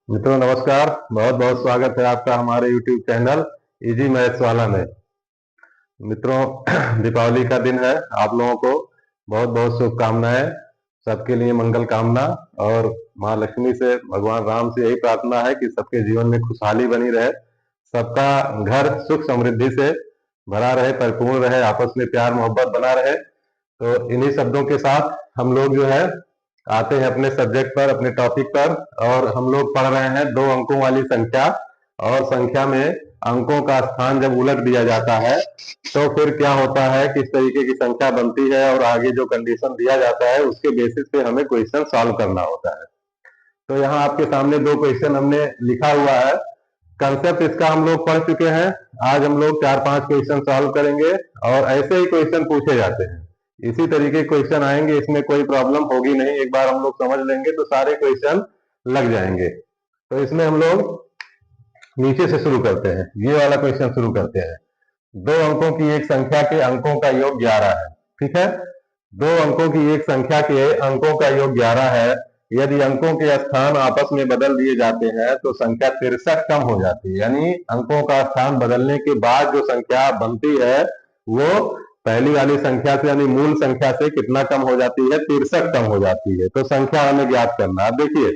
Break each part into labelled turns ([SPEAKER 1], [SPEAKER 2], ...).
[SPEAKER 1] मित्रों नमस्कार। बहुत बहुत स्वागत है आपका हमारे YouTube चैनल इजी मैथ्स वाला में। मित्रों दीपावली का दिन है, आप लोगों को बहुत बहुत शुभकामनाएं। सबके लिए मंगल कामना और माँ लक्ष्मी से, भगवान राम से यही प्रार्थना है कि सबके जीवन में खुशहाली बनी रहे, सबका घर सुख समृद्धि से भरा रहे, परिपूर्ण रहे, आपस में प्यार मोहब्बत बना रहे। तो इन्हीं शब्दों के साथ हम लोग जो है आते हैं अपने सब्जेक्ट पर, अपने टॉपिक पर। और हम लोग पढ़ रहे हैं 2 अंकों वाली संख्या। और संख्या में अंकों का स्थान जब उलट दिया जाता है तो फिर क्या होता है, किस तरीके की संख्या बनती है, और आगे जो कंडीशन दिया जाता है उसके बेसिस पे हमें क्वेश्चन सॉल्व करना होता है। तो यहाँ आपके सामने 2 क्वेश्चन हमने लिखा हुआ है। कंसेप्ट इसका हम लोग पढ़ चुके हैं। आज हम लोग 4-5 क्वेश्चन सॉल्व करेंगे और ऐसे ही क्वेश्चन पूछे जाते हैं। इसी तरीके क्वेश्चन आएंगे, इसमें कोई प्रॉब्लम होगी नहीं। एक बार हम लोग समझ लेंगे तो सारे क्वेश्चन लग जाएंगे। तो इसमें हम लोग नीचे से शुरू करते हैं, ये वाला क्वेश्चन शुरू करते हैं। 2 अंकों की एक संख्या के अंकों का योग 11 है। ठीक है, 2 अंकों की एक संख्या के अंकों का योग 11 है। यदि अंकों के स्थान आपस में बदल दिए जाते हैं तो संख्या 63 कम हो जाती है। यानी अंकों का स्थान बदलने के बाद जो संख्या बनती है वो पहली वाली संख्या से, यानी मूल संख्या से कितना कम हो जाती है? 63 कम हो जाती है। तो संख्या हमें ज्ञात करना है। देखिए,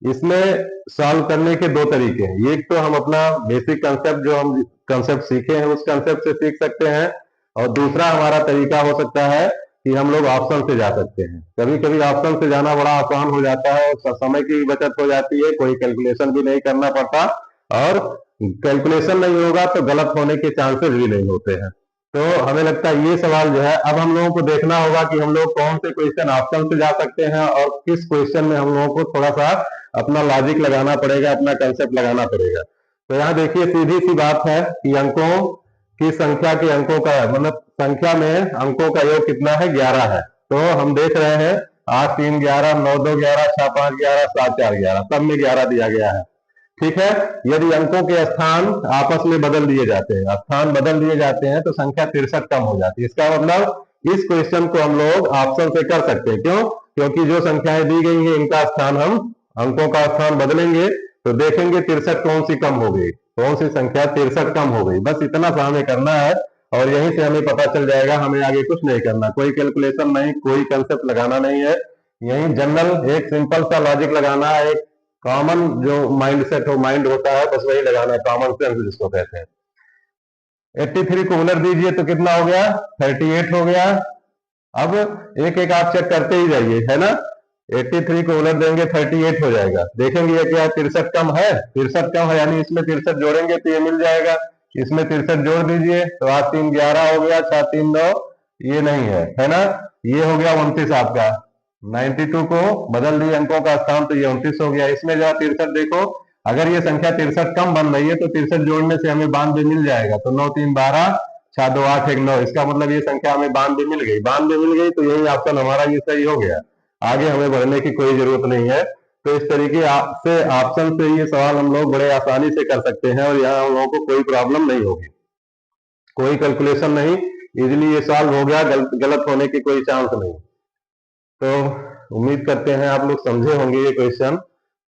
[SPEAKER 1] इसमें सॉल्व करने के 2 तरीके हैं। एक तो हम अपना बेसिक कंसेप्ट, जो हम कंसेप्ट सीखे हैं उस कंसेप्ट से सीख सकते हैं, और दूसरा हमारा तरीका हो सकता है कि हम लोग ऑप्शन से जा सकते हैं। कभी कभी ऑप्शन से जाना बड़ा आसान हो जाता है, समय की भी बचत हो जाती है, कोई कैलकुलेशन भी नहीं करना पड़ता, और कैलकुलेशन नहीं होगा तो गलत होने के चांसेस भी नहीं होते हैं। तो हमें लगता है ये सवाल जो है, अब हम लोगों को देखना होगा कि हम लोग कौन से क्वेश्चन ऑप्शन से जा सकते हैं और किस क्वेश्चन में हम लोगों को थोड़ा सा अपना लॉजिक लगाना पड़ेगा, अपना कंसेप्ट लगाना पड़ेगा। तो यहाँ देखिए, सीधी सी बात है कि अंकों की संख्या के अंकों का, मतलब संख्या में अंकों का योग कितना है? 11 है। तो हम देख रहे हैं 8 3 11, 9 2 11, 6 5 11, 7 4 11, सब में 11 दिया गया है। ठीक है, यदि अंकों के स्थान आपस में बदल दिए जाते हैं, स्थान बदल दिए जाते हैं तो संख्या 63 कम हो जाती है। इसका मतलब इस क्वेश्चन को हम लोग ऑप्शन से कर सकते हैं। क्यों? क्योंकि जो संख्याएं दी गई हैं इनका स्थान, हम अंकों का स्थान बदलेंगे तो देखेंगे 63 कौन सी कम हो गई, कौन सी संख्या 63 कम हो गई। बस इतना सा हमें करना है और यहीं से हमें पता चल जाएगा। हमें आगे कुछ नहीं करना, कोई कैलकुलेशन नहीं, कोई कंसेप्ट लगाना नहीं है। यही जनरल एक सिंपल सा लॉजिक लगाना है, एक कॉमन जो माइंड सेट हो, माइंड होता है, बस वही लगाना है, कॉमन सेंस जिसको कहते हैं। 83 को उलट दीजिए तो कितना हो गया? 38 हो गया। अब एक एक आप चेक करते ही जाइए, है ना। 83 को उलट देंगे 38 हो जाएगा। देखेंगे ये क्या 63 कम है? 63 कम है, यानी इसमें 63 जोड़ेंगे तो ये मिल जाएगा। इसमें 63 जोड़ दीजिए तो 8 3 11 हो गया, 6 3 9, ये नहीं है ना। ये हो गया 29 आपका। 92 को बदल दिए अंकों का स्थान तो ये 29 हो गया। इसमें जो 63 देखो, अगर ये संख्या 63 कम बन रही है तो 63 जोड़ने से हमें 92 मिल जाएगा। तो 9 3 12, 6 2 8 1 9, इसका मतलब ये संख्या हमें 92 मिल गई। 92 मिल गई तो यही ऑप्शन हमारा ये सही हो गया। आगे हमें बढ़ने की कोई जरूरत नहीं है। तो इस तरीके से ऑप्शन से ये सवाल हम लोग बड़े आसानी से कर सकते हैं और यहाँ हम लोगों को कोई प्रॉब्लम नहीं होगी, कोई कैलकुलेशन नहीं, इजिली ये सॉल्व हो गया, गलत होने की कोई चांस नहीं। तो उम्मीद करते हैं आप लोग समझे होंगे ये क्वेश्चन।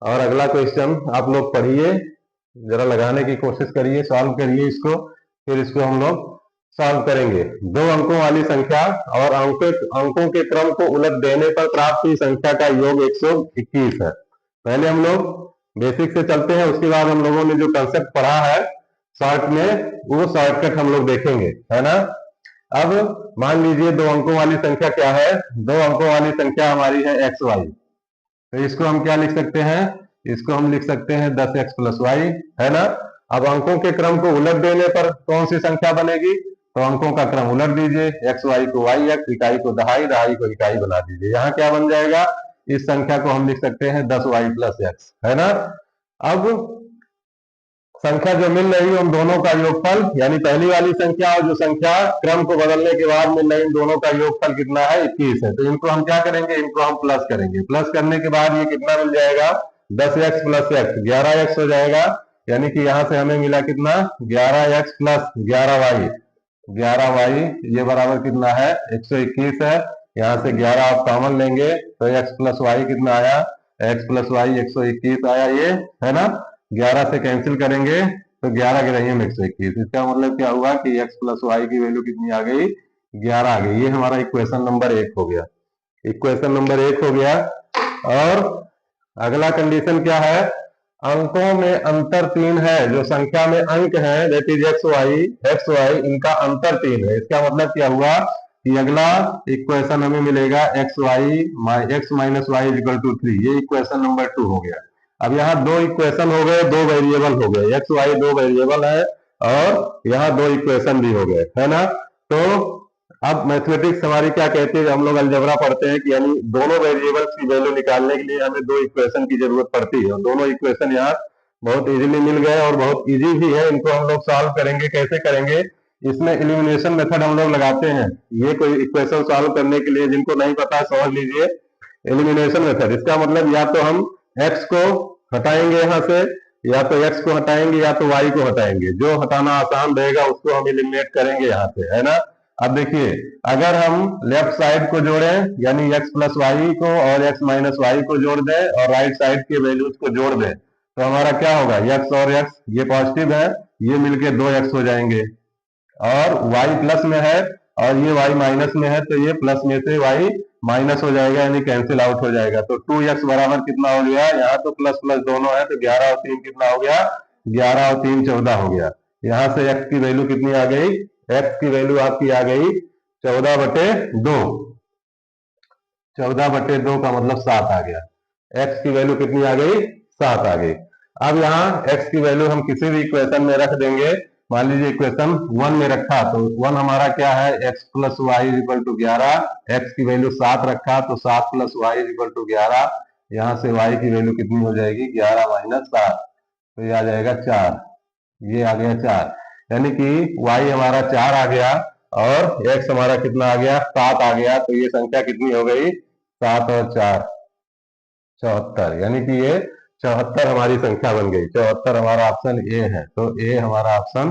[SPEAKER 1] और अगला क्वेश्चन आप लोग पढ़िए, जरा लगाने की कोशिश करिए, सॉल्व करिए इसको, फिर इसको हम लोग सॉल्व करेंगे। 2 अंकों वाली संख्या और अंकों के क्रम को उलट देने पर प्राप्त हुई संख्या का योग 121 है। पहले हम लोग बेसिक से चलते हैं, उसके बाद हम लोगों ने जो कंसेप्ट पढ़ा है शॉर्ट में, वो शॉर्टकट हम लोग देखेंगे, है ना। अब मान लीजिए 2 अंकों वाली संख्या क्या है? 2 अंकों वाली संख्या हमारी है एक्स वाई। तो इसको हम क्या लिख सकते हैं? इसको हम लिख सकते हैं 10x + y, है ना। अब अंकों के क्रम को उलट देने पर कौन सी संख्या बनेगी? तो अंकों का क्रम उलट दीजिए, एक्स वाई को वाई एक्स, इकाई को दहाई, दहाई को इकाई बना दीजिए। यहाँ क्या बन जाएगा? इस संख्या को हम लिख सकते हैं 10y + x, है ना। अब संख्या जो मिल रही है उन दोनों का योगफल, यानी पहली वाली संख्या और जो संख्या क्रम को बदलने के बाद मिल रही, इन दोनों का योगफल कितना है? 21 है। तो इनको हम क्या करेंगे? इनको हम प्लस करेंगे। प्लस करने के बाद ये कितना मिल जाएगा? 10x + x, 11x हो जाएगा। यानी कि यहां से हमें मिला कितना? 11x + 11y, 11y, ये बराबर कितना है? 121 है। यहाँ से 11 आप कॉमन लेंगे तो x + y कितना आया? x प्लस वाई 121 आया ये, है ना। 11 से कैंसिल करेंगे तो 11 के रही 121। इसका मतलब क्या हुआ कि x प्लस वाई की वैल्यू कितनी आ गई, 11 आ गई। ये हमारा इक्वेशन नंबर 1 हो गया, इक्वेशन नंबर 1 हो गया। और अगला कंडीशन क्या है, अंकों में अंतर 3 है, जो संख्या में अंक है दैट इज एक्स वाई इनका अंतर 3 है। इसका मतलब क्या हुआ कि अगला इक्वेशन हमें मिलेगा x minus y equal to 3। ये इक्वेशन नंबर 2 हो गया। अब यहाँ दो इक्वेशन हो गए, दो वेरिएबल हो गए, एक्स वाई दो वेरिएबल है और यहाँ दो इक्वेशन भी हो गए, है ना। तो अब मैथमेटिक्स हमारी क्या कहती है, हम लोग अलजेब्रा पढ़ते हैं कि यानी दोनों वेरिएबल्स की वैल्यू निकालने के लिए हमें दो इक्वेशन की जरूरत पड़ती है। और दोनों इक्वेशन यहाँ बहुत इजीली मिल गए और बहुत इजी भी है। इनको हम लोग सॉल्व करेंगे, कैसे करेंगे, इसमें एलिमिनेशन मेथड हम लोग लगाते हैं। ये कोई इक्वेशन सॉल्व करने के लिए जिनको नहीं पता समझ लीजिए, एलिमिनेशन मेथड। इसका मतलब या तो हम x को हटाएंगे यहाँ से, या तो x को हटाएंगे या तो y को हटाएंगे। जो हटाना आसान रहेगा उसको हम एलिमिनेट करेंगे यहाँ से, है ना। अब देखिए, अगर हम लेफ्ट साइड को जोड़ें यानी x प्लस वाई को और x माइनस वाई को जोड़ दें और राइट साइड के वैल्यूज को जोड़ दें तो हमारा क्या होगा, x और x ये पॉजिटिव है, ये मिलके 2x हो जाएंगे। और y प्लस में है और ये y माइनस में है तो ये प्लस में से y माइनस हो जाएगा यानी कैंसिल आउट हो जाएगा। तो 2x बराबर कितना हो गया, यहाँ तो प्लस प्लस दोनों है तो 11 और 3 कितना हो गया, 11 और 3 14 हो गया। यहाँ से x की वैल्यू कितनी आ गई, x की वैल्यू आपकी आ गई 14/2। 14/2 का मतलब 7 आ गया। x की वैल्यू कितनी आ गई, 7 आ गई। अब यहाँ x की वैल्यू हम किसी भी इक्वेशन में रख देंगे। मान लीजिए इक्वेशन 1 में रखा तो 1 हमारा क्या है, x plus y equal to 11। x की वैल्यू 7 रखा तो 7 प्लस वाई इक्वल टू 11। यहाँ से y की वैल्यू कितनी हो जाएगी, 11 माइनस 7, तो ये आ जाएगा 4। ये आ गया 4, यानी कि y हमारा 4 आ गया और x हमारा कितना आ गया, 7 आ गया। तो ये संख्या कितनी हो गई, 7 और 4 74, यानी कि ये 74 हमारी संख्या बन गई। 74 हमारा ऑप्शन ए है, तो ए हमारा ऑप्शन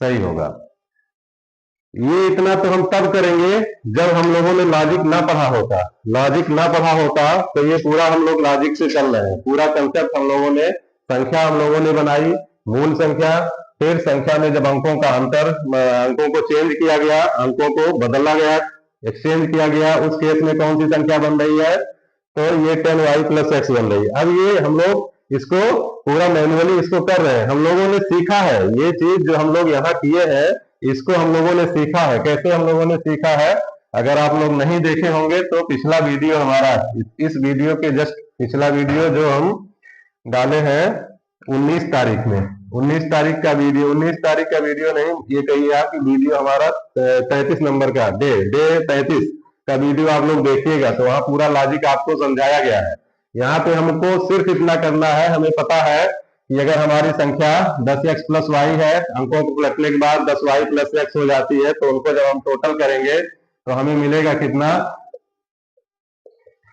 [SPEAKER 1] सही होगा। ये इतना तो हम तब करेंगे जब हम लोगों ने लॉजिक ना पढ़ा होता। लॉजिक ना पढ़ा होता तो ये पूरा हम लोग लॉजिक से चल रहे हैं। पूरा कंसेप्ट हम लोगों ने, संख्या हम लोगों ने बनाई, मूल संख्या, फिर संख्या में जब अंकों का अंतर, अंकों को चेंज किया गया, अंकों को बदला गया, एक्सचेंज किया गया, उस केस में कौन सी संख्या बन रही है, तो ये 10y प्लस एक्स बन रही है। अब ये हम लोग इसको पूरा मैनुअली इसको कर रहे हैं, हम लोगों ने सीखा है। ये चीज जो हम लोग यहाँ किए हैं इसको हम लोगों ने सीखा है। कैसे हम लोगों ने सीखा है, अगर आप लोग नहीं देखे होंगे तो पिछला वीडियो हमारा, इस वीडियो के जस्ट पिछला वीडियो जो हम डाले हैं 19 तारीख में, 19 तारीख का वीडियो, 19 तारीख का वीडियो नहीं, ये कहिए आप कि वीडियो हमारा 33 नंबर का डे 33 का वीडियो आप लोग देखिएगा तो वहां पूरा लॉजिक आपको समझाया गया है। यहाँ पे हमको सिर्फ इतना करना है, हमें पता है कि अगर हमारी संख्या 10x प्लस वाई है, अंकों को पलटने के बाद 10y प्लस एक्स हो जाती है, तो उनको जब हम टोटल करेंगे तो हमें मिलेगा कितना,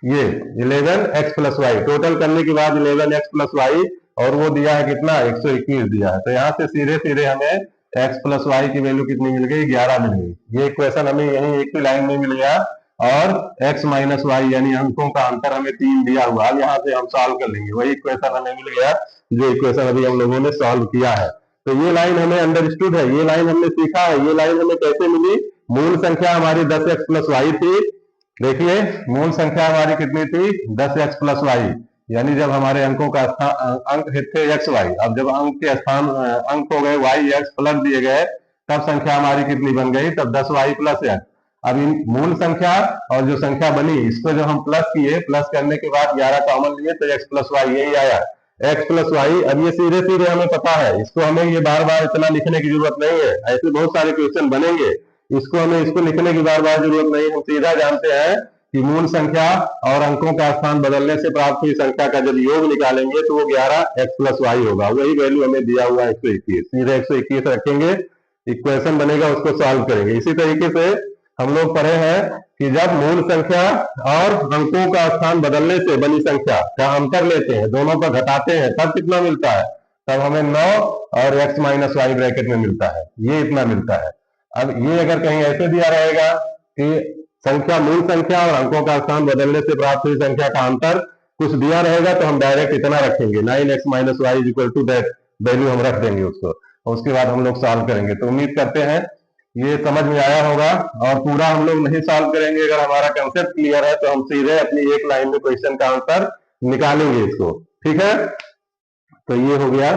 [SPEAKER 1] ये 11x प्लस वाई। टोटल करने के बाद 11x प्लस वाई और वो दिया है कितना, 121 दिया है। तो यहाँ से सीधे सीधे हमें x प्लस वाई की वैल्यू कितनी मिल गई, 11 मिल गई। ये इक्वेशन हमें यही एक ही लाइन में मिल गया। और x माइनस वाई यानी अंकों का अंतर हमें 3 दिया हुआ, अब यहाँ से हम सॉल्व कर लेंगे। वही इक्वेशन हमें मिल गया जो इक्वेशन अभी हम लोगों ने सॉल्व किया है। तो ये लाइन हमें अंडरस्टूड है, ये लाइन हमने सीखा है। ये लाइन हमें कैसे मिली, मूल संख्या हमारी 10x प्लस वाई थी। देखिए मूल संख्या हमारी कितनी थी, 10x प्लस वाई, यानी जब हमारे अंकों का अंक थे एक्स वाई, अब जब अंक के स्थान अंक हो गए वाई एक्स प्लस दिए गए तब संख्या हमारी कितनी बन गई, तब 10y प्लस एक्स। अब इन मूल संख्या और जो संख्या बनी इसको जब हम प्लस किए, प्लस करने के बाद 11 कॉमन लिए तो x प्लस वाई यही आया, x प्लस वाई। अब ये सीधे सीधे हमें पता है, इसको हमें ये बार बार इतना लिखने की जरूरत नहीं है। ऐसे बहुत सारे क्वेश्चन बनेंगे, इसको हमें इसको लिखने की बार बार जरूरत नहीं। हम सीधा जानते हैं कि मूल संख्या और अंकों का स्थान बदलने से प्राप्त हुई संख्या का जब योग निकालेंगे तो वो 11x प्लस वाई होगा। वही वैल्यू हमें दिया हुआ है 121, सीधे 121 रखेंगे, इक्वेशन बनेगा, उसको सॉल्व करेंगे। इसी तरीके से हम लोग पढ़े हैं कि जब मूल संख्या और अंकों का स्थान बदलने से बनी संख्या का अंतर लेते हैं, दोनों का घटाते हैं, तब कितना मिलता है, तब हमें 9 और x माइनस वाई ब्रैकेट में मिलता है, ये इतना मिलता है। अब ये अगर कहीं ऐसे दिया रहेगा कि संख्या, मूल संख्या और अंकों का स्थान बदलने से प्राप्त हुई संख्या का अंतर कुछ दिया रहेगा तो हम डायरेक्ट इतना रखेंगे 9x minus y is equal to that value हम रख देंगे उसको, और उसके बाद हम लोग सॉल्व करेंगे। तो उम्मीद करते हैं ये समझ में आया होगा। और पूरा हम लोग नहीं सॉल्व करेंगे, अगर हमारा कंसेप्ट क्लियर है तो हम सीधे अपनी एक लाइन में क्वेश्चन का आंसर निकालेंगे इसको। ठीक है, तो ये हो गया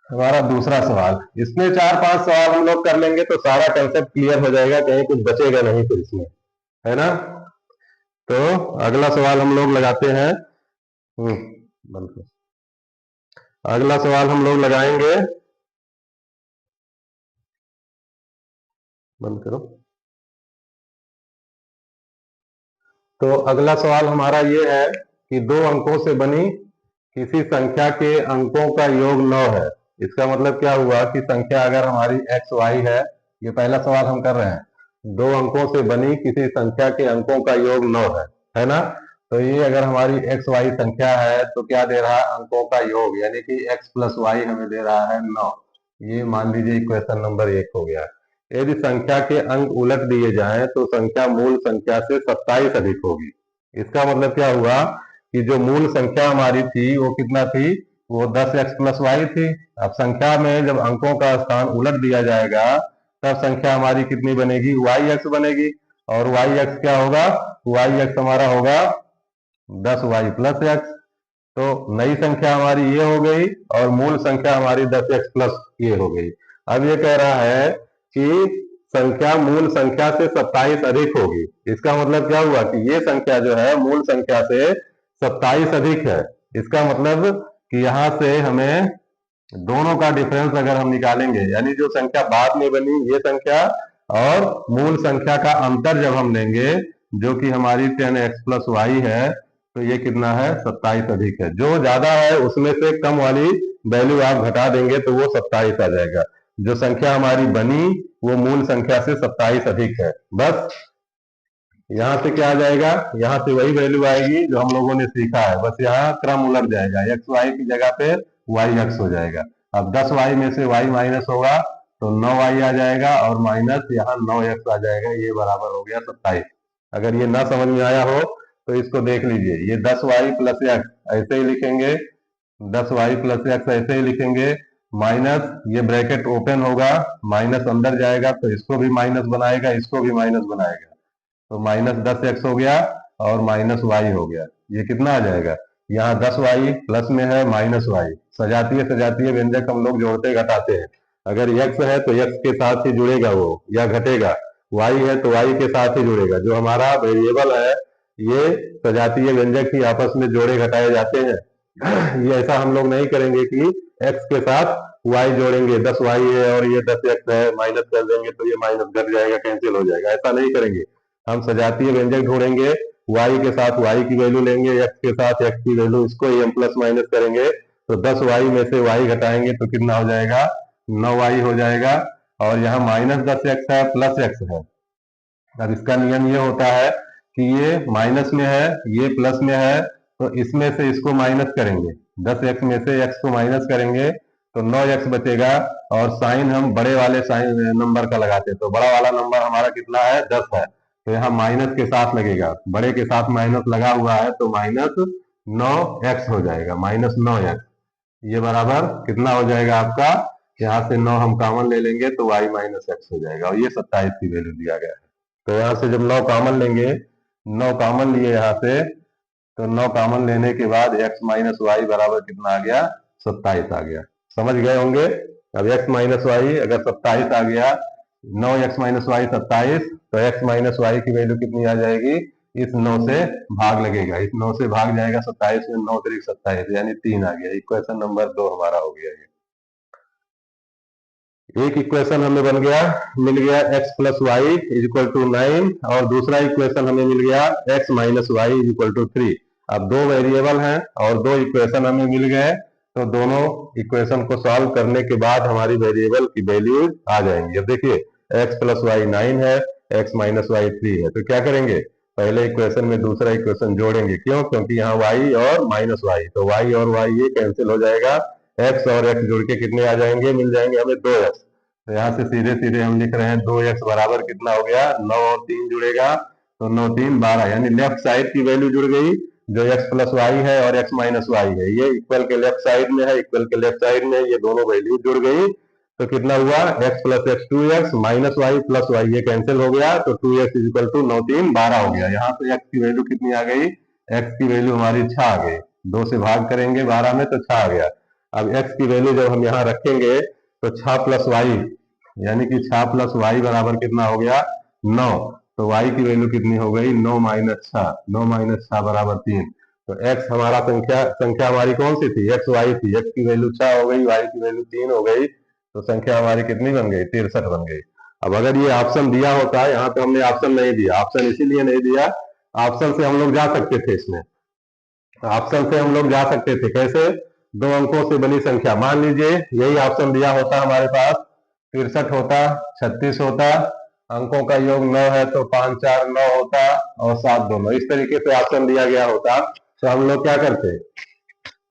[SPEAKER 1] हमारा दूसरा सवाल। इसमें 4-5 सवाल हम लोग कर लेंगे तो सारा कंसेप्ट क्लियर हो जाएगा, कहीं कुछ बचेगा नहीं फिर इसमें, है ना। तो अगला सवाल हम लोग लगाते हैं। बंद कर। अगला सवाल हम लोग लगाएंगे, बंद करो। तो अगला सवाल हमारा ये है कि दो अंकों से बनी किसी संख्या के अंकों का योग 9 है। इसका मतलब क्या हुआ कि संख्या अगर हमारी एक्स वाई है, ये पहला सवाल हम कर रहे हैं, दो अंकों से बनी किसी संख्या के अंकों का योग 9 है ना। तो ये अगर हमारी एक्स वाई संख्या है तो क्या दे रहा है, अंकों का योग, यानी कि एक्स प्लस वाई हमें दे रहा है 9। ये मान लीजिए इक्वेशन नंबर 1 हो गया। यदि संख्या के अंक उलट दिए जाएं तो संख्या मूल संख्या से 27 अधिक होगी। इसका मतलब क्या हुआ कि जो मूल संख्या हमारी थी वो कितना थी, वो 10x प्लस वाई थी। अब संख्या में जब अंकों का स्थान उलट दिया जाएगा तब संख्या हमारी कितनी बनेगी, वाई एक्स बनेगी। और वाई एक्स क्या होगा, वाई एक्स हमारा होगा 10y प्लस एक्स। तो नई संख्या हमारी ये हो गई और मूल संख्या हमारी 10x प्लस ये हो गई। अब ये कह रहा है कि संख्या मूल संख्या से 27 अधिक होगी। इसका मतलब क्या हुआ कि ये संख्या जो है मूल संख्या से 27 अधिक है। इसका मतलब कि यहां से हमें दोनों का डिफरेंस अगर हम निकालेंगे, यानी जो संख्या बाद में बनी ये संख्या और मूल संख्या का अंतर जब हम लेंगे, जो कि हमारी 10x प्लस वाई है, तो ये कितना है, 27 अधिक है। जो ज्यादा है उसमें से कम वाली वैल्यू आप घटा देंगे तो वो 27 आ जाएगा। जो संख्या हमारी बनी वो मूल संख्या से 27 अधिक है। बस यहाँ से क्या आ जाएगा, यहाँ से वही वैल्यू आएगी जो हम लोगों ने सीखा है, बस यहाँ क्रम उलट जाएगा, एक्स वाई की जगह पे वाई एक्स हो जाएगा। अब 10y में से y माइनस होगा तो 9y आ जाएगा और माइनस यहाँ 9x आ जाएगा, ये बराबर हो गया 27। अगर ये ना समझ में आया हो तो इसको देख लीजिए, ये 10y प्लस एक्स ऐसे ही लिखेंगे, 10y प्लस एक्स ऐसे ही लिखेंगे, माइनस ये ब्रैकेट ओपन होगा, माइनस अंदर जाएगा तो इसको भी माइनस बनाएगा, इसको भी माइनस बनाएगा, तो माइनस 10x हो गया और माइनस वाई हो गया। ये कितना आ जाएगा, यहाँ 10y प्लस में है माइनस वाई, सजातीय व्यंजक हम लोग जोड़ते घटाते हैं। अगर x है तो x के साथ ही जुड़ेगा वो या घटेगा, y है तो y के साथ ही जुड़ेगा। जो हमारा वेरिएबल है ये सजातीय व्यंजक ही आपस में जोड़े घटाए जाते हैं। ये ऐसा हम लोग नहीं करेंगे कि x के साथ y जोड़ेंगे, 10y है और ये 10x है, माइनस कर देंगे तो ये माइनस घट जाएगा, कैंसिल हो जाएगा, ऐसा नहीं करेंगे। हम सजातीय व्यंजक ढूंढेंगे, y के साथ y की वैल्यू लेंगे, x के साथ x की वैल्यू, इसको ही हम प्लस माइनस करेंगे तो 10y में से y घटाएंगे तो कितना हो जाएगा, 9y हो जाएगा। और यहाँ माइनस 10x है प्लस x है। अब इसका नियम ये होता है कि ये माइनस में है ये प्लस में है, तो इसमें से इसको माइनस करेंगे, 10x में से x को माइनस करेंगे तो 9x बचेगा। और साइन हम बड़े वाले साइन नंबर का लगाते हैं, तो बड़ा वाला नंबर हमारा कितना है, 10 है, तो यहाँ माइनस के साथ लगेगा, बड़े के साथ माइनस लगा हुआ है तो माइनस 9x हो जाएगा, माइनस 9x। ये बराबर कितना हो जाएगा आपका, यहाँ से 9 हम कॉमन ले लेंगे तो y माइनस एक्स हो जाएगा, और ये 27 की वैल्यू दिया गया है। तो यहाँ से जब 9 कॉमन लेंगे, 9 कॉमन लिए यहाँ से, तो 9 कॉमन लेने के बाद x माइनस वाई बराबर कितना आ गया, 27 आ गया। समझ गए होंगे। अब x माइनस वाई अगर 27 आ गया, 9x माइनस वाई 27, तो x माइनस वाई की वैल्यू कितनी आ जाएगी, इस 9 से भाग लगेगा, इस 9 से भाग जाएगा 27 में, 9 3 27 यानी 3 आ गया। इक्वेशन नंबर 2 हमारा हो गया। ये एक इक्वेशन हमें बन गया, मिल गया x plus y is equal to 9, और दूसरा इक्वेशन हमें मिल गया x minus y is equal to 3। अब दो वेरिएबल हैं और दो इक्वेशन हमें मिल गए, तो दोनों इक्वेशन को सॉल्व करने के बाद हमारी वेरिएबल की वैल्यूज आ जाएंगी। अब देखिए x प्लस वाई 9 है, x माइनस वाई 3 है, तो क्या करेंगे, पहले इक्वेशन में दूसरा इक्वेशन जोड़ेंगे, क्यों, क्योंकि यहाँ y और माइनस वाई, तो y और y ये कैंसिल हो जाएगा, x और x जोड़ के कितने आ जाएंगे, मिल जाएंगे हमें 2x। तो यहाँ से सीधे सीधे हम लिख रहे हैं 2x बराबर कितना हो गया, 9 और 3 जुड़ेगा तो 9 3 12, यानी लेफ्ट साइड की वैल्यू जुड़ गई जो x प्लस वाई है और x माइनस वाई है, ये इक्वल के लेफ्ट साइड में है, इक्वल के लेफ्ट साइड में ये दोनों वैल्यू जुड़ गई। तो कितना हुआ, x plus x 2x minus y plus y, ये कैंसिल हो गया, तो 2x इज इक्वल टू 9 3 12 हो गया। यहाँ पे x की वैल्यू कितनी आ गई, x की वैल्यू हमारी 6 आ गई, 2 से भाग करेंगे 12 में तो 6 आ गया। अब x की वैल्यू जब हम यहाँ रखेंगे तो 6 प्लस वाई, यानी कि 6 प्लस वाई बराबर कितना हो गया 9, तो y की वैल्यू कितनी हो गई 9 माइनस 6, 9 माइनस 6 बराबर 3। तो x हमारा संख्या हमारी कौन सी थी, x y थी, x की वैल्यू 6 हो गई, y की वैल्यू 3 हो गई, तो संख्या हमारी कितनी बन गई 63 बन गई। अब अगर ये ऑप्शन दिया होता, यहाँ पे हमने ऑप्शन नहीं दिया, ऑप्शन इसीलिए नहीं दिया, ऑप्शन से हम लोग जा सकते थे, इसमें ऑप्शन से हम लोग जा सकते थे कैसे, 2 अंकों से बनी संख्या, मान लीजिए यही ऑप्शन दिया होता हमारे पास, 63 होता, 36 होता, अंकों का योग 9 है तो 5 4 9 होता और 7 2 9, इस तरीके से ऑप्शन दिया गया होता, तो हम लोग क्या करते,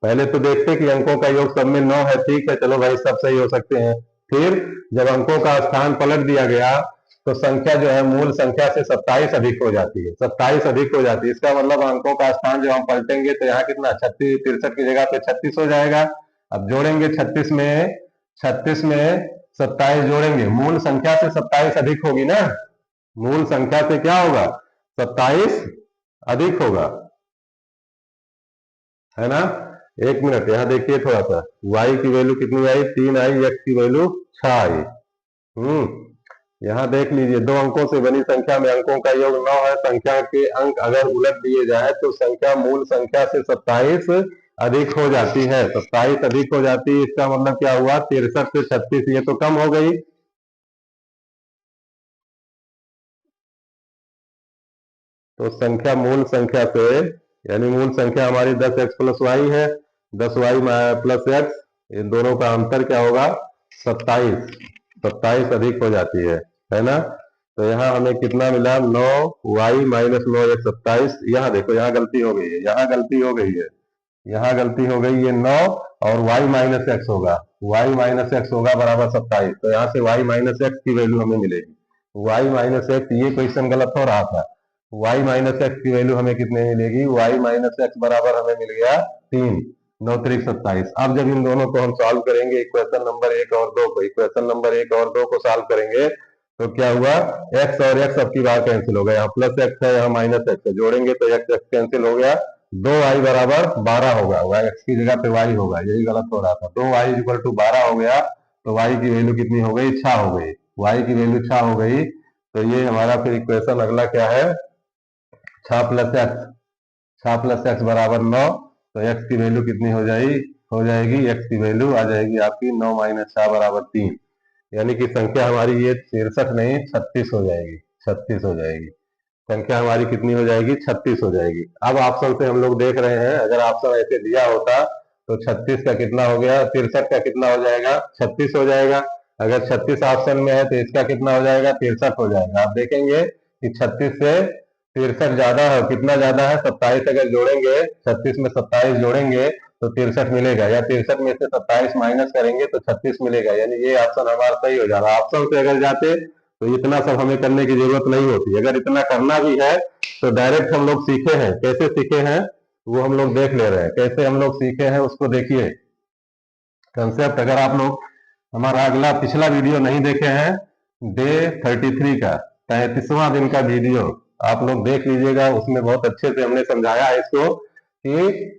[SPEAKER 1] पहले तो देखते कि अंकों का योग सब में 9 है, ठीक है चलो भाई सब सही हो सकते हैं। फिर जब अंकों का स्थान पलट दिया गया तो संख्या जो है मूल संख्या से 27 अधिक हो जाती है, 27 अधिक हो जाती है, इसका मतलब अंकों का स्थान जब हम पलटेंगे तो यहाँ कितना 36, 63 की जगह पे 36 हो जाएगा। अब जोड़ेंगे 36 में 27 जोड़ेंगे, मूल संख्या से 27 अधिक होगी ना, मूल संख्या से क्या होगा 27 अधिक होगा, है ना। एक मिनट यहाँ देखिए थोड़ा सा, y की वैल्यू कितनी आई 3 आई, x की वैल्यू 6 आई। यहाँ देख लीजिए, 2 अंकों से बनी संख्या में अंकों का योग 9 है, संख्या के अंक अगर उलट दिए जाए तो संख्या मूल संख्या से 27 अधिक हो जाती है, 27 अधिक हो जाती है, इसका मतलब क्या हुआ 63 से 36 ये तो कम हो गई, तो संख्या मूल संख्या से, यानी मूल संख्या हमारी 10x प्लस वाई है, 10y प्लस एक्स, इन दोनों का अंतर क्या होगा 27, 27 अधिक हो जाती है ना। तो यहाँ हमें कितना मिला 9y माइनस 9x 27, यहाँ देखो यहाँ गलती हो गई है, यहाँ गलती हो गई है, यहाँ गलती हो गई, ये 9 और y माइनस एक्स होगा, y माइनस एक्स होगा बराबर 27, तो यहाँ से y माइनस एक्स की वैल्यू हमें मिलेगी, y माइनस एक्स, ये क्वेश्चन गलत हो रहा था, y माइनस एक्स की वैल्यू हमें कितने मिलेगी, y माइनस एक्स बराबर हमें मिल गया 3, 9 3 27। अब जब इन दोनों को हम सॉल्व करेंगे, इक्वेशन नंबर 1 और 2 को, इक्वेशन नंबर 1 और 2 को सॉल्व करेंगे तो क्या हुआ, x और x अब की बार कैंसिल हो गया, यहाँ प्लस एक्स है यहाँ माइनस एक्स है, जोड़ेंगे तो x x कैंसिल हो गया, 2y बराबर 12 होगा, x की जगह पे y होगा, यही गलत हो रहा था, 2y इक्वल टू 12 हो गया, तो y की वैल्यू कितनी हो गई 6 हो गई, y की वैल्यू 6 हो गई, तो ये हमारा फिर इक्वेशन अगला क्या है 6 प्लस एक्स, 6 प्लस एक्स बराबर 9, तो x की वैल्यू कितनी हो जाएगी x की वैल्यू आ जाएगी आपकी 9 माइनस 6 बराबर 3, यानी कि संख्या हमारी ये 63 नहीं 36 हो जाएगी, 36 हो जाएगी, संख्या हमारी कितनी हो जाएगी 36 हो जाएगी। अब ऑप्शन से हम लोग देख रहे हैं, अगर ऑप्शन ऐसे दिया होता तो 36 का कितना हो गया 63 का कितना हो जाएगा 36 हो जाएगा, अगर 36 ऑप्शन में है तो इसका कितना हो जाएगा 63 हो जाएगा। आप देखेंगे कि 36 से 63 ज्यादा है, कितना ज्यादा है 27, अगर जोड़ेंगे 36 में 27 जोड़ेंगे तो 63 मिलेगा, या 63 में से 27 माइनस करेंगे तो 36 मिलेगा, यानी ये ऑप्शन हमारा सही हो जाएगा। ऑप्शन से अगर जाते तो इतना सब हमें करने की जरूरत नहीं होती, अगर इतना करना भी है तो डायरेक्ट हम लोग सीखे हैं, कैसे सीखे हैं वो हम लोग देख ले रहे हैं, कैसे हम लोग सीखे हैं उसको देखिए कंसेप्ट। अगर आप लोग हमारा अगला पिछला वीडियो नहीं देखे हैं, डे 33 का 33वां दिन का वीडियो आप लोग देख लीजिएगा, उसमें बहुत अच्छे से हमने समझाया है इसको कि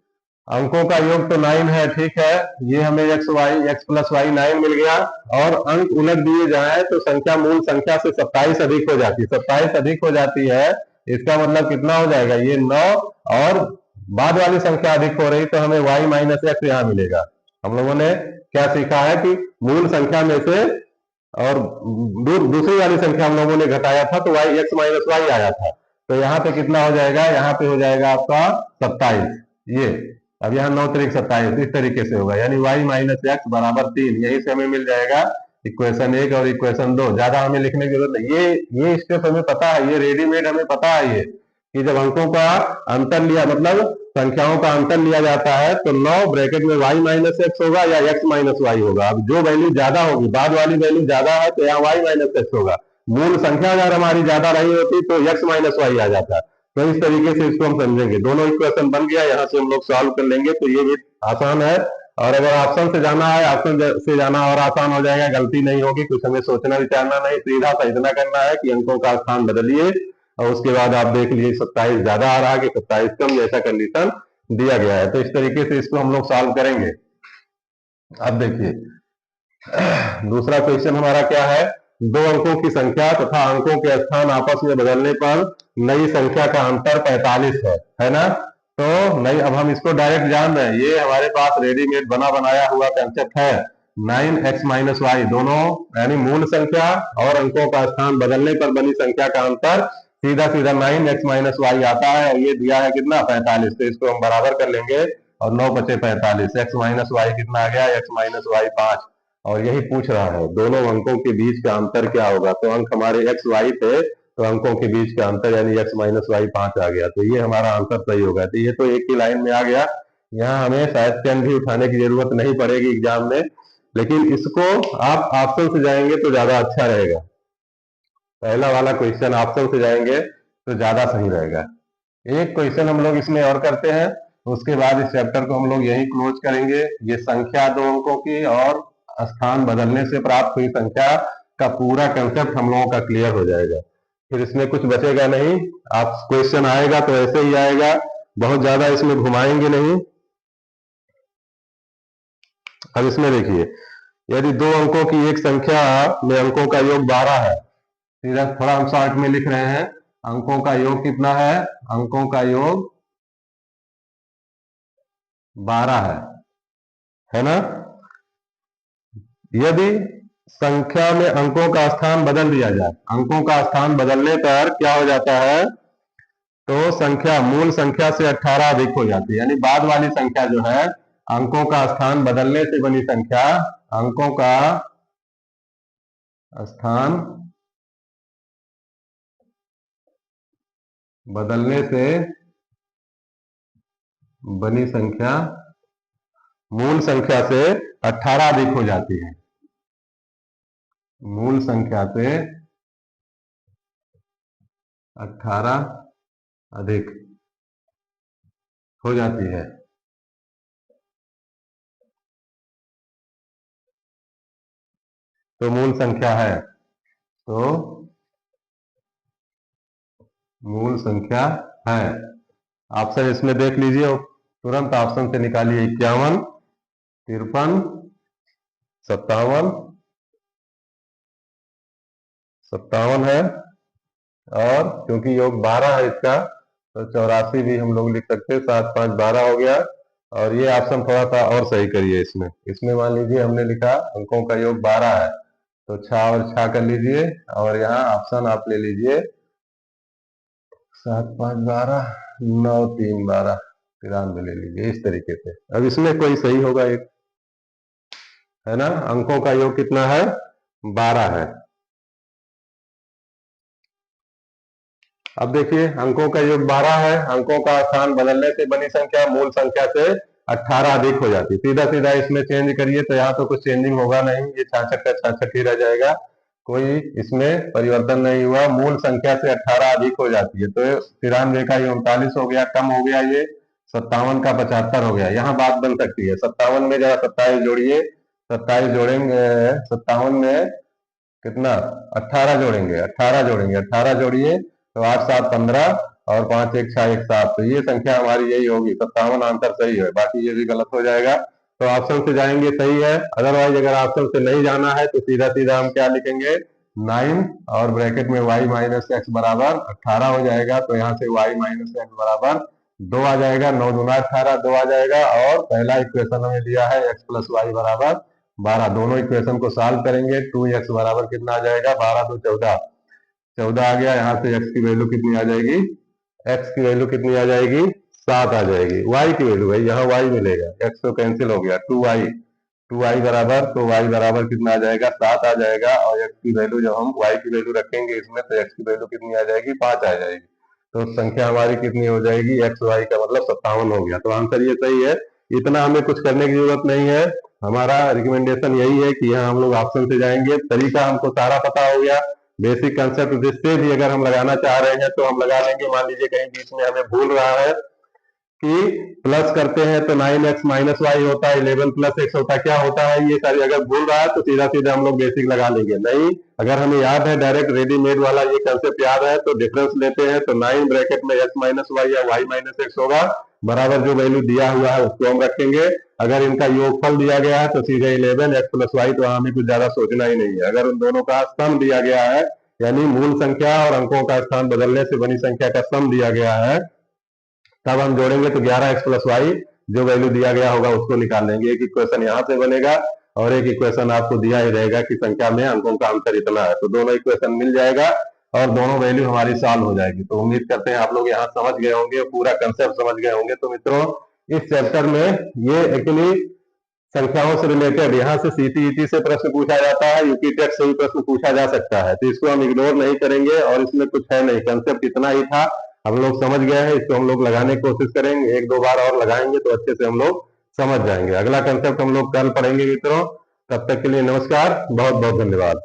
[SPEAKER 1] अंकों का योग तो 9 है, ठीक है, ये हमें x प्लस वाई 9 मिल गया, और अंक उलट दिए जाए तो संख्या मूल संख्या से 27 अधिक हो जाती है, 27 अधिक हो जाती है, इसका मतलब कितना हो जाएगा ये 9, और बाद वाली संख्या अधिक हो रही तो हमें y माइनस एक्स यहाँ मिलेगा। हम लोगों ने क्या सीखा है कि मूल संख्या में से और दूसरी वाली संख्या हम लोगों ने घटाया था तो y x माइनस वाई आया था, तो यहाँ पे कितना हो जाएगा, यहाँ पे हो जाएगा आपका 27, ये अब यहाँ 9 3 27 इस तरीके से होगा, यानी y माइनस एक्स बराबर 3, यही से हमें मिल जाएगा इक्वेशन 1 और इक्वेशन 2, ज्यादा हमें लिखने की जरूरत नहीं, ये स्टेप हमें पता है, ये रेडीमेड हमें पता है, ये कि जब अंकों का अंतर लिया मतलब संख्याओं का अंतर लिया जाता है तो 9 ब्रैकेट में y माइनस एक्स होगा या x माइनस वाई होगा, अब जो वैल्यू ज्यादा होगी बाद वाली वैल्यू ज्यादा है तो यहाँ y माइनस एक्स होगा, मूल संख्या अगर हमारी ज्यादा नहीं होती तो x माइनस वाई आ जाता। तो इस तरीके से इसको हम समझेंगे। दोनों इक्वेशन बन गया, यहाँ से हम लोग सॉल्व कर लेंगे, तो ये भी आसान है। और अगर ऑप्शन से जाना है, ऑप्शन से जाना और आसान हो जाएगा, गलती नहीं होगी, कुछ हमें सोचना विचारना नहीं, सीधा सा इतना करना है कि अंकों का स्थान बदलिए और उसके बाद आप देख लीजिए 27 ज्यादा आ रहा है कि 27 कम, जैसा कंडीशन दिया गया है। तो इस तरीके से इसको हम लोग सॉल्व करेंगे। अब देखिए दूसरा क्वेश्चन हमारा क्या है, दो अंकों की संख्या तथा अंकों के स्थान आपस में बदलने पर नई संख्या का अंतर 45 है ना। तो नहीं, अब हम इसको डायरेक्ट जान रहे हैं, ये हमारे पास रेडीमेड बना बनाया हुआ कंसेप्ट है। 9x माइनस वाई, दोनों यानी मूल संख्या और अंकों का स्थान बदलने पर बनी संख्या का अंतर सीधा सीधा 9x माइनस वाई आता है, और ये दिया है कितना 45। तो इसको हम बराबर कर लेंगे और 9 बचे 45, x माइनस वाई कितना आ गया, x माइनस वाई 5। और यही पूछ रहा है दोनों अंकों के बीच का अंतर क्या होगा। तो अंक हमारे एक्स वाई थे, तो अंकों के बीच का अंतर यानी x माइनस वाई 5 आ गया। तो ये हमारा आंसर सही होगा। तो ये तो एक ही लाइन में आ गया, यहाँ हमें शायद पेन भी उठाने की जरूरत नहीं पड़ेगी एग्जाम में, लेकिन इसको आप ऑप्शन से जाएंगे तो ज्यादा अच्छा रहेगा। पहला वाला क्वेश्चन ऑप्शन से जाएंगे तो ज्यादा सही रहेगा। एक क्वेश्चन हम लोग इसमें और करते हैं, उसके बाद इस चैप्टर को हम लोग यही क्लोज करेंगे। ये संख्या दो अंकों की और स्थान बदलने से प्राप्त हुई संख्या का पूरा कंसेप्ट हम लोगों का क्लियर हो जाएगा, फिर इसमें कुछ बचेगा नहीं। आप क्वेश्चन आएगा तो ऐसे ही आएगा, बहुत ज्यादा इसमें घुमाएंगे नहीं। अब इसमें देखिए, यदि दो अंकों की एक संख्या में अंकों का योग 12 है, सीधा थोड़ा हम शॉर्ट में लिख रहे हैं, अंकों का योग कितना है, अंकों का योग 12 है ना। यदि संख्या में अंकों का स्थान बदल दिया जाए, अंकों का स्थान बदलने पर क्या हो जाता है, तो संख्या मूल संख्या से 18 अधिक हो जाती है, यानी बाद वाली संख्या जो है, अंकों का स्थान बदलने से बनी संख्या, अंकों का स्थान बदलने से बनी संख्या मूल संख्या से 18 अधिक हो जाती है, मूल संख्या से 18 अधिक हो जाती है। तो मूल संख्या है, तो मूल संख्या है। ऑप्शन इसमें देख लीजिए, तुरंत ऑप्शन से निकालिए, 51, 53, 57, 57 है, और क्योंकि योग 12 है इसका, तो 84 भी हम लोग लिख सकते हैं, 7 5 12 हो गया। और ये ऑप्शन थोड़ा सा और सही करिए, इसमें इसमें मान लीजिए हमने लिखा अंकों का योग 12 है, तो 6 और 6 कर लीजिए, और यहाँ ऑप्शन आप ले लीजिए 7 5 12, 9 3 12, 93 ले लीजिए, इस तरीके से। अब इसमें कोई सही होगा एक, है ना। अंकों का योग कितना है, 12 है। अब देखिए अंकों का योग 12 है, अंकों का स्थान बदलने से बनी संख्या मूल संख्या से 18 अधिक हो जाती है। सीधा सीधा इसमें चेंज करिए, तो यहाँ तो कुछ चेंजिंग होगा नहीं, ये 66 का 66 ही रह जाएगा, कोई इसमें परिवर्तन नहीं हुआ। मूल संख्या से 18 अधिक हो जाती है, तो 93 का ये 39 हो गया, कम हो गया ये 57 का 75 हो गया। यहाँ बात बन सकती है, 57 में जरा 27 जोड़िए, 27 जोड़ेंगे, 57 में कितना 18 जोड़ेंगे, 18 जोड़ेंगे, 18 जोड़िए, तो 8 7 15 और 5 1 6 1 7, तो ये संख्या हमारी यही होगी, 57 आंसर सही है। बाकी ये भी गलत हो जाएगा, तो ऑप्शन से जाएंगे सही है। अदरवाइज अगर ऑप्शन से नहीं जाना है तो सीधा सीधा हम क्या लिखेंगे, 9 और ब्रैकेट में y माइनस एक्स बराबर 18 हो जाएगा, तो यहाँ से y माइनस एक्स बराबर 2 आ जाएगा, 9 दूना 18, 2 आ जाएगा। और पहला इक्वेशन हमें दिया है x प्लस वाई बराबर 12, दोनों इक्वेशन को सॉल्व करेंगे, 2x बराबर कितना आ जाएगा, 12 2 14, 14 आ गया। यहाँ से x की वैल्यू कितनी आ जाएगी, x की वैल्यू कितनी आ जाएगी, 7 आ जाएगी। y की वैल्यू भाई यहाँ y मिलेगा, x तो कैंसिल हो गया, 2y बराबर, तो y बराबर कितना आ जाएगा, 7 आ जाएगा। और x की वैल्यू जब हम y की वैल्यू रखेंगे इसमें, तो x की वैल्यू कितनी आ जाएगी, 5 आ जाएगी। तो संख्या हमारी कितनी हो जाएगी, x y का मतलब 57 हो गया। तो आंसर ये सही है, इतना हमें कुछ करने की जरूरत नहीं है। हमारा रिकमेंडेशन यही है कि यहाँ हम लोग ऑप्शन से जाएंगे, तरीका हमको सारा पता हो गया, बेसिक कंसेप्ट जिससे भी अगर हम लगाना चाह रहे हैं तो हम लगा लेंगे। मान लीजिए कहीं बीच में हमें भूल रहा है कि प्लस करते हैं तो 9x माइनस वाई होता है, 11 प्लस एक्स होता है, क्या होता है ये सारी अगर भूल रहा है तो सीधा सीधा हम लोग बेसिक लगा लेंगे। नहीं, अगर हमें याद है डायरेक्ट रेडीमेड वाला ये कंसेप्ट याद है तो डिफरेंस लेते हैं तो 9 ब्रैकेट में x माइनस वाई या y माइनस एक्स होगा, बराबर जो वैल्यू दिया हुआ है उसको हम रखेंगे। अगर इनका योगफल दिया गया है तो सीधे 11 x प्लस वाई, तो हमें कुछ ज्यादा सोचना ही नहीं है। अगर उन दोनों का सम दिया गया है, यानी मूल संख्या और अंकों का स्थान बदलने से बनी संख्या का सम दिया गया है, तब हम जोड़ेंगे तो 11x प्लस वाई जो वैल्यू दिया गया होगा उसको निकाल लेंगे। एक इक्वेशन यहाँ से बनेगा और एक इक्वेशन आपको दिया ही रहेगा कि संख्या में अंकों का अंतर इतना है, तो दोनों इक्वेशन मिल जाएगा और दोनों वैल्यू हमारी सॉल्व हो जाएगी। तो उम्मीद करते हैं आप लोग यहाँ समझ गए होंगे, पूरा कंसेप्ट समझ गए होंगे। तो मित्रों, इस चैप्टर में ये एक्चुअली संख्याओं से रिलेटेड, यहाँ से सीटीईटी से प्रश्न पूछा जाता है, यूपी टेट से भी प्रश्न पूछा जा सकता है, तो इसको हम इग्नोर नहीं करेंगे और इसमें कुछ है नहीं, कंसेप्ट इतना ही था, हम लोग समझ गए हैं। इसको हम लोग लगाने की कोशिश करेंगे, एक दो बार और लगाएंगे तो अच्छे से हम लोग समझ जाएंगे। अगला कंसेप्ट हम लोग कल पढ़ेंगे मित्रों। तब तक के लिए नमस्कार, बहुत बहुत धन्यवाद।